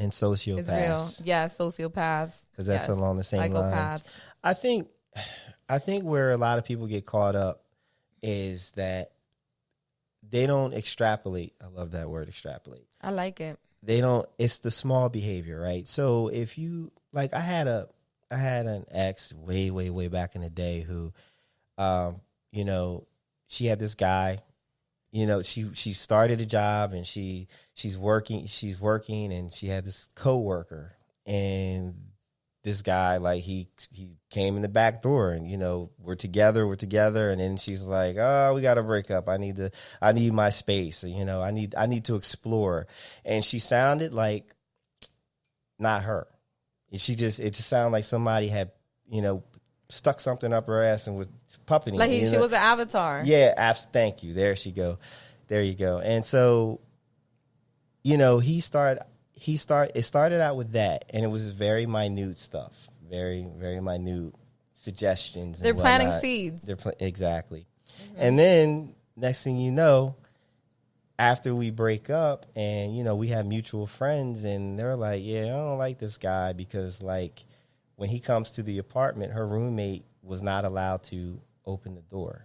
and sociopaths. It's real. Yeah, sociopaths. Because that's along the same lines. I think where a lot of people get caught up is that they don't extrapolate. I love that word, extrapolate. I like it. They don't. It's the small behavior, right? So if you like, I had an ex way back in the day who, you know, she had this guy. You know, she started a job and she's working and she had this coworker, and this guy, like, he came in the back door and, you know, we're together. And then she's like, oh, we got to break up. I need my space. You know, I need to explore. And she sounded like not her. It just sounded like somebody had, you know, stuck something up her ass and was puppeting. Like she was an avatar. Yeah. Thank you. There you go. And so, you know, it started out with that, and it was very minute stuff, very, very minute suggestions. They're planting seeds. Exactly. Mm-hmm. And then next thing you know, after we break up and, you know, we have mutual friends, and they're like, yeah, I don't like this guy because, like, when he comes to the apartment, her roommate was not allowed to open the door.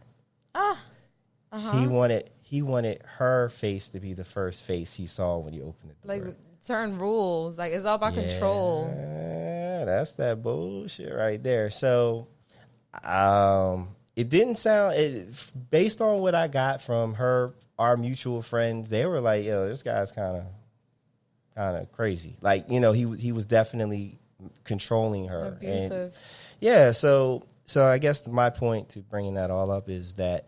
He wanted her face to be the first face he saw when he opened the door. Like, turn rules. Like, it's all about control. Yeah, that's that bullshit right there. So, it didn't sound, based on what I got from our mutual friends, they were like, yo, this guy's kind of crazy. Like, you know, he was definitely controlling her. Abusive. And yeah, so I guess my point to bringing that all up is that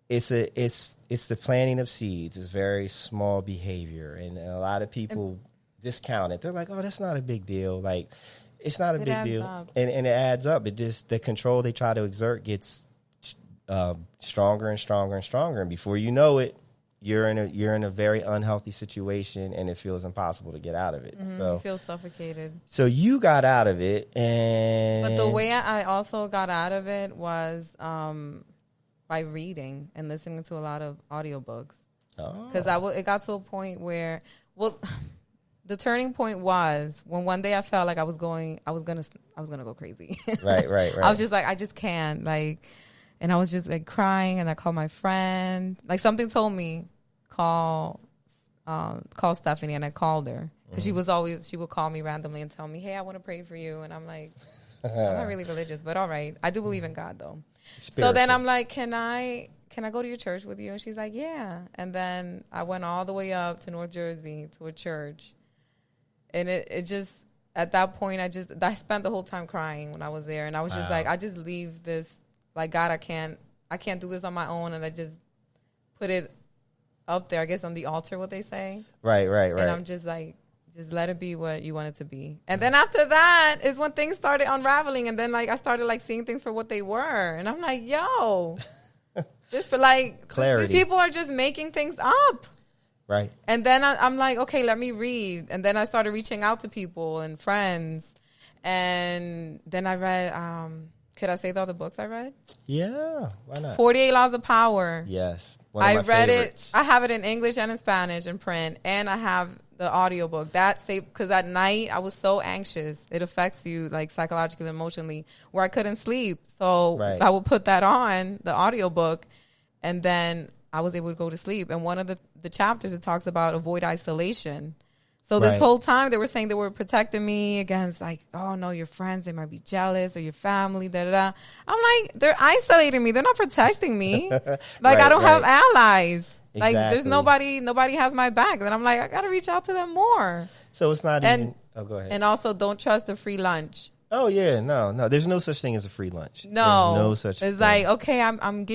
it's the planting of seeds. It's very small behavior, and a lot of people discount it. They're like, oh, that's not a big deal. Like, it's not a big deal. And it adds up. It just, the control they try to exert gets stronger and stronger and stronger. And before you know it, you're in a very unhealthy situation, and it feels impossible to get out of it. Mm-hmm. So You feel suffocated. So you got out of it, but the way I also got out of it was by reading and listening to a lot of audiobooks. Because it got to a point where, well, the turning point was when one day I felt like I was gonna go crazy. Right. I was just like, I just can't, like, and I was just like crying, and I called my friend. Like, something told me call Stephanie, and I called her because she would call me randomly and tell me, hey, I want to pray for you, and I'm like, I'm not really religious, but all right, I do believe in God though. Spiritual. So then I'm like, can I go to your church with you? And she's like, yeah. And then I went all the way up to North Jersey to a church, and it just, at that point, I spent the whole time crying when I was there, and I was just like, I just leave this, like, God, I can't do this on my own, and I just put it up there, I guess, on the altar, what they say. Right. And I'm just like, just let it be what you want it to be. And then after that is when things started unraveling, and then, like, I started, like, seeing things for what they were, and I'm like, yo, these people are just making things up. Right. And then I'm like, okay, let me read. And then I started reaching out to people and friends, and then I read. Could I say the other books I read? Yeah, why not? 48 Laws of Power. Yes. I read it. I have it in English and in Spanish in print, and I have the audiobook. That saved, because at night I was so anxious. It affects you, like, psychologically, emotionally, where I couldn't sleep. So I would put that on, the audiobook, and then I was able to go to sleep. And one of the chapters, it talks about avoid isolation. So this whole time they were saying they were protecting me against, like, oh no, your friends, they might be jealous, or your family, da da da. I'm like, they're isolating me. They're not protecting me. Like, I don't have allies. Exactly. Like, there's nobody has my back. And I'm like, I got to reach out to them more. So it's not even, go ahead. And also, don't trust a free lunch. Oh yeah, no. There's no such thing as a free lunch. No. There's no such thing. It's like, okay, I'm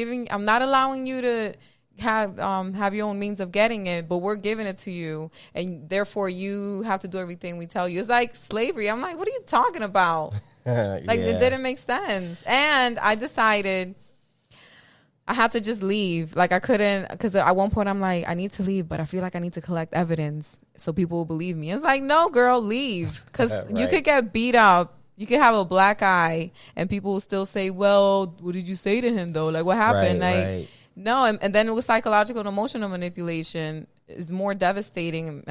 not allowing you to have your own means of getting it, but we're giving it to you, and therefore you have to do everything we tell you. It's like slavery. I'm like, what are you talking about? Like, it didn't make sense. And I decided I had to just leave. Like, I couldn't, because at one point I'm like, I need to leave, but I feel like I need to collect evidence so people will believe me. It's like, no, girl, leave, because you could get beat up. You could have a black eye, and people will still say, well, what did you say to him though? Like, what happened? No, and then it was psychological and emotional manipulation is more devastating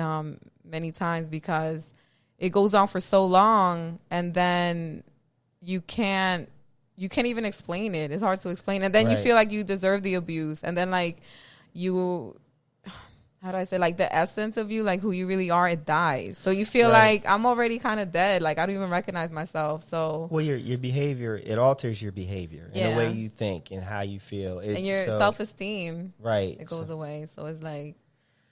many times, because it goes on for so long, and then you can't even explain it. It's hard to explain. And then you feel like you deserve the abuse. And then like you, how do I say, like the essence of you, like who you really are, it dies. So you feel like I'm already kind of dead. Like I don't even recognize myself. So well, your behavior, it alters your behavior and the way you think and how you feel. And your self-esteem. Right. It goes away. So it's like,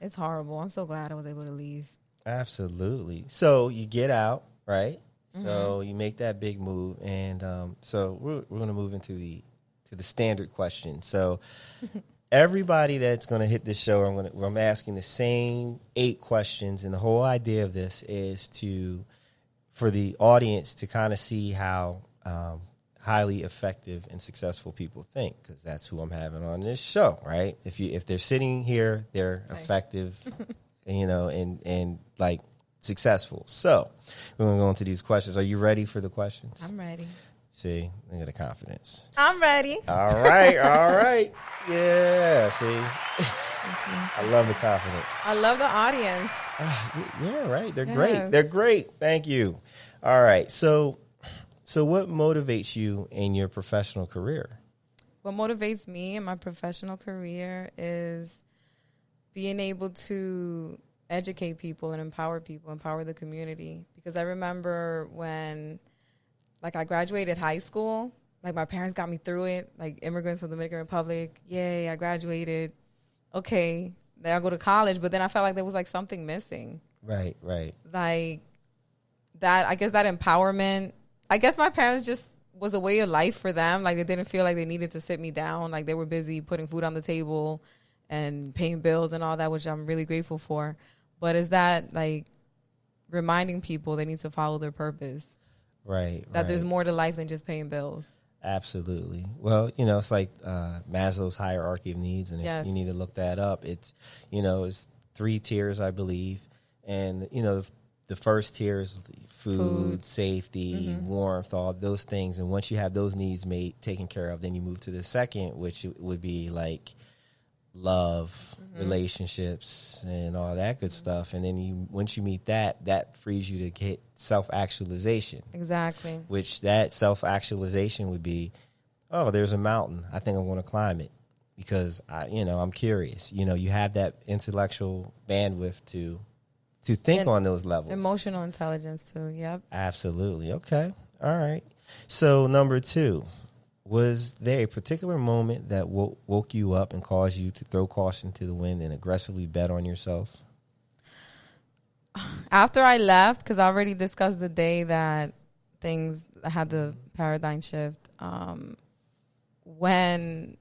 it's horrible. I'm so glad I was able to leave. Absolutely. So you get out, right? So you make that big move, and so we're going to move into the standard question. So everybody that's going to hit this show, I'm asking the same 8 questions, and the whole idea of this is for the audience to kind of see how highly effective and successful people think, because that's who I'm having on this show, right? If they're sitting here, they're effective, and like successful. So we're going to go into these questions. Are you ready for the questions? I'm ready. See, look at the confidence. I'm ready. All right. Yeah, see. I love the confidence. I love the audience. Yeah, right. They're great. They're great. Thank you. All right. So what motivates you in your professional career? What motivates me in my professional career is being able to educate people and empower the community. Because I remember when, like, I graduated high school, like, my parents got me through it, like, immigrants from the Dominican Republic. Yay, I graduated. Okay, then I go to college, but then I felt like there was, like, something missing. Right. Like, that, I guess that empowerment, I guess my parents just was a way of life for them. Like, they didn't feel like they needed to sit me down. Like, they were busy putting food on the table and paying bills and all that, which I'm really grateful for. But is that, like, reminding people they need to follow their purpose. Right. That there's more to life than just paying bills. Absolutely. Well, it's like Maslow's hierarchy of needs. And if you need to look that up, it's 3 tiers, I believe. And, the first tier is food, safety, warmth, all those things. And once you have those needs taken care of, then you move to the second, which would be like love, relationships, and all that good stuff. And then once you meet that frees you to hit self-actualization. Exactly. Which that self-actualization would be, oh, there's a mountain. I think I want to climb it because I'm curious. You have that intellectual bandwidth to think on those levels. Emotional intelligence too. Yep. Absolutely. Okay. All right. So number 2. Was there a particular moment that woke you up and caused you to throw caution to the wind and aggressively bet on yourself? After I left, because I already discussed the day that I had the paradigm shift. When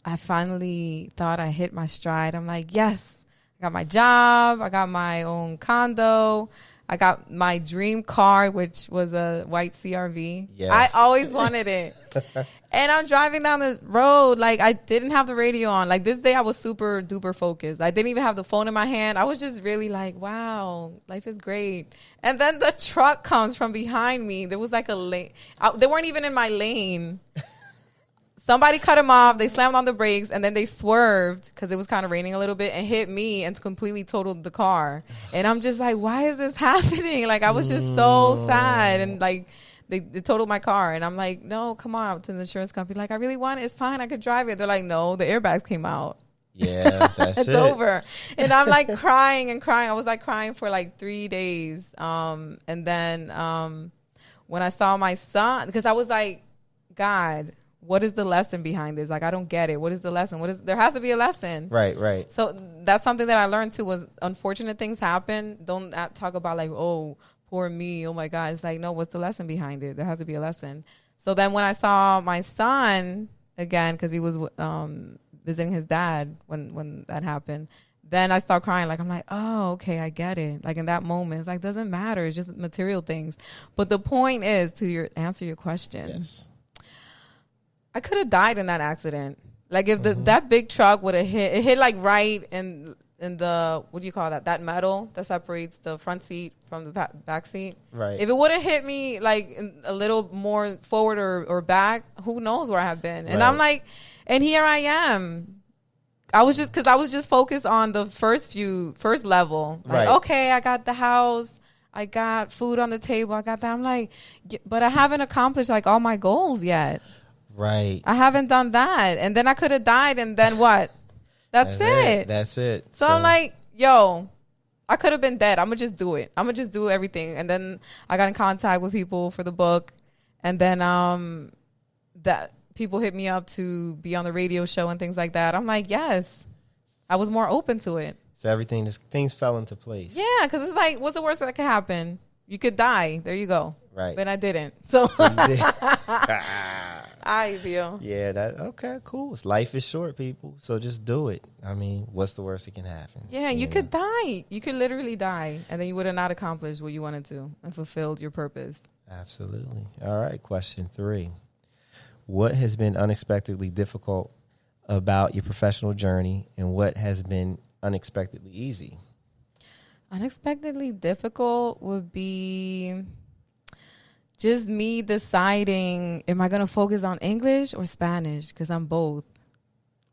I finally thought I hit my stride, I'm like, yes, I got my job. I got my own condo. I got my dream car, which was a white CRV. Yes. I always wanted it. And I'm driving down the road. Like, I didn't have the radio on. Like, this day I was super duper focused. I didn't even have the phone in my hand. I was just really like, wow, life is great. And then the truck comes from behind me. There was like a lane. They weren't even in my lane. Somebody cut him off. They slammed on the brakes, and then they swerved because it was kind of raining a little bit and hit me and completely totaled the car. And I'm just like, why is this happening? Like, I was just so sad. And like, they totaled my car. And I'm like, no, come on. To the insurance company. Like, I really want it. It's fine. I could drive it. They're like, no, the airbags came out. Yeah, that's it's over. And I'm like crying and crying. I was like crying for like 3 days. And then when I saw my son, because I was like, God, what is the lesson behind this? Like, I don't get it. What is the lesson? There has to be a lesson. Right. So that's something that I learned too, was unfortunate things happen. Don't talk about like, oh, poor me. Oh my God. It's like, no, what's the lesson behind it? There has to be a lesson. So then when I saw my son again, because he was visiting his dad when that happened, then I start crying. Like, I'm like, oh, okay, I get it. Like, in that moment, it's like, doesn't matter. It's just material things. But the point is, to answer your question. Yes. I could have died in that accident. Like, if that big truck would have hit like right in the, what do you call that? That metal that separates the front seat from the back seat. Right. If it would have hit me like a little more forward or back, who knows where I have been. And I'm like, and here I am. I was just focused on the first level. Like, okay, I got the house. I got food on the table. I got that. I'm like, but I haven't accomplished like all my goals yet. Right. I haven't done that. And then I could have died. And then what? That's it. That's it. So I'm like, yo, I could have been dead. I'm going to just do it. I'm going to just do everything. And then I got in contact with people for the book. And then that people hit me up to be on the radio show and things like that. I'm like, yes. I was more open to it. So things fell into place. Yeah, because it's like, what's the worst that could happen? You could die. There you go. Right. But I didn't. So you did. I feel. Yeah, okay, cool. Life is short, people. So just do it. I mean, what's the worst that can happen? Yeah, you could die. You could literally die. And then you would have not accomplished what you wanted to and fulfilled your purpose. Absolutely. All right, question 3. What has been unexpectedly difficult about your professional journey, and what has been unexpectedly easy? Unexpectedly difficult would be just me deciding, am I going to focus on English or Spanish? Because I'm both.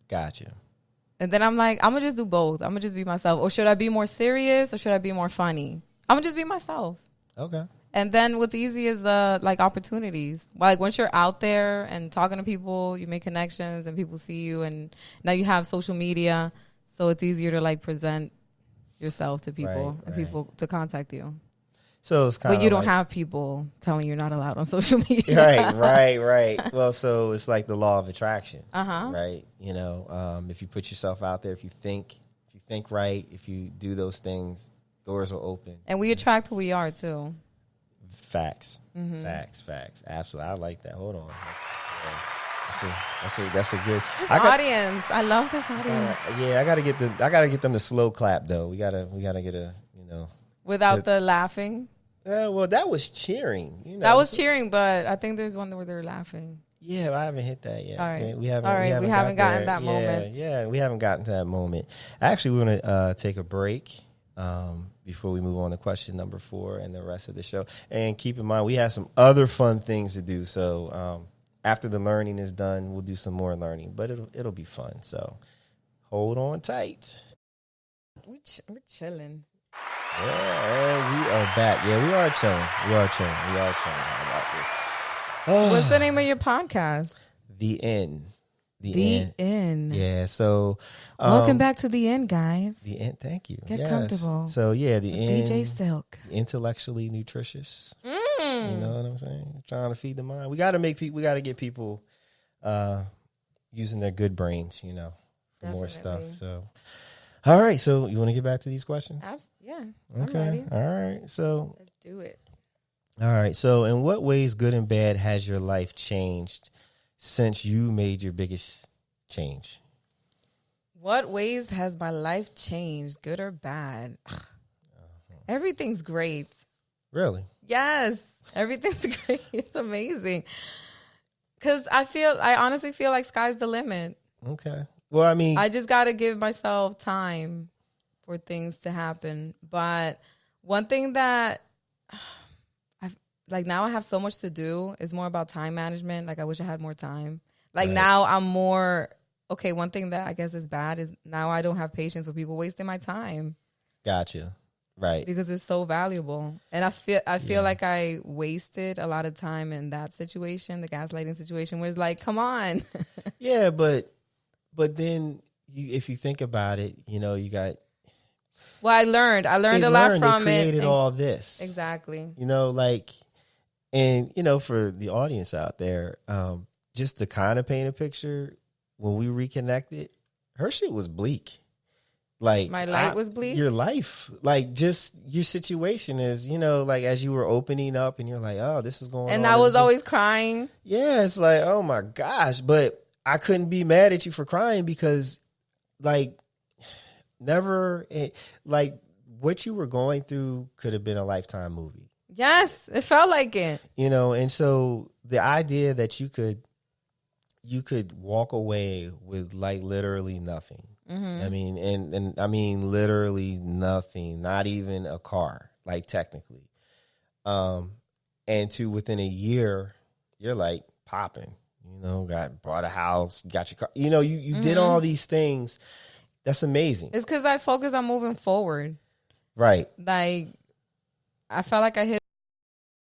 Gotcha. And then I'm like, I'm going to just do both. I'm going to just be myself. Or should I be more serious or should I be more funny? I'm going to just be myself. Okay. And then what's easy is like opportunities. Like once you're out there and talking to people, you make connections and people see you. And now you have social media. So it's easier to like present yourself to people and people to contact you. So it's kind of, but you don't have people telling you're not allowed on social media. Right. Well, so it's like the law of attraction, right? You know, if you put yourself out there, if you think right, if you do those things, doors will open. And we attract who we are too. Facts. Absolutely, I like that. Hold on. That's a good audience. I love this audience. I gotta get them to slow clap though. We gotta get a without the laughing. Well, that was cheering. That was cheering, but I think there's one where they're laughing. Yeah, I haven't hit that yet. All right, we haven't gotten that moment. Yeah, we haven't gotten to that moment. Actually, we're gonna take a break before we move on to question number 4 and the rest of the show. And keep in mind, we have some other fun things to do. So after the learning is done, we'll do some more learning, but it'll be fun. So hold on tight. We're chilling. Yeah, and we are back. Yeah, we are chilling. How about this? What's the name of your podcast? The End. The End. Yeah, so welcome back to The End, guys. The End, thank you. Get comfortable. So yeah, The End. djsilk. Intellectually nutritious. You know what I'm saying? Trying to feed the mind. We got to get people using their good brains, for Definitely. More stuff. So all right, so you want to get back to these questions? Yeah. Okay. I'm ready. All right. So let's do it. All right. So in what ways, good and bad, has your life changed since you made your biggest change? What ways has my life changed, good or bad? Everything's great. Really? Yes. Everything's great. It's amazing. Because I honestly feel like sky's the limit. Okay. Well, I mean, I just got to give myself time for things to happen. But one thing that now I have so much to do is more about time management. Like I wish I had more time. Like now I'm more, okay, one thing that I guess is bad is now I don't have patience with people wasting my time. Gotcha. Right. Because it's so valuable. And I feel like I wasted a lot of time in that situation, the gaslighting situation, where it's like, come on. Yeah, but then if you think about it, you got. Well, I learned a lot from it. They created all this. Exactly. And for the audience out there, just to kind of paint a picture, when we reconnected, her shit was bleak. Like my life was bleak. Your life, like just your situation is, like as you were opening up and you're like, oh, this is going on. And I was always crying. Yeah, it's like, oh my gosh. But I couldn't be mad at you for crying because what you were going through could have been a Lifetime movie. Yes, it felt like it. And so the idea that you could walk away with like literally nothing. Mm-hmm. I mean, and I mean literally nothing, not even a car, like technically. And to within a year, you're like popping, bought a house, got your car, you mm-hmm. did all these things. That's amazing. It's because I focus on moving forward. Right. Like I felt like I hit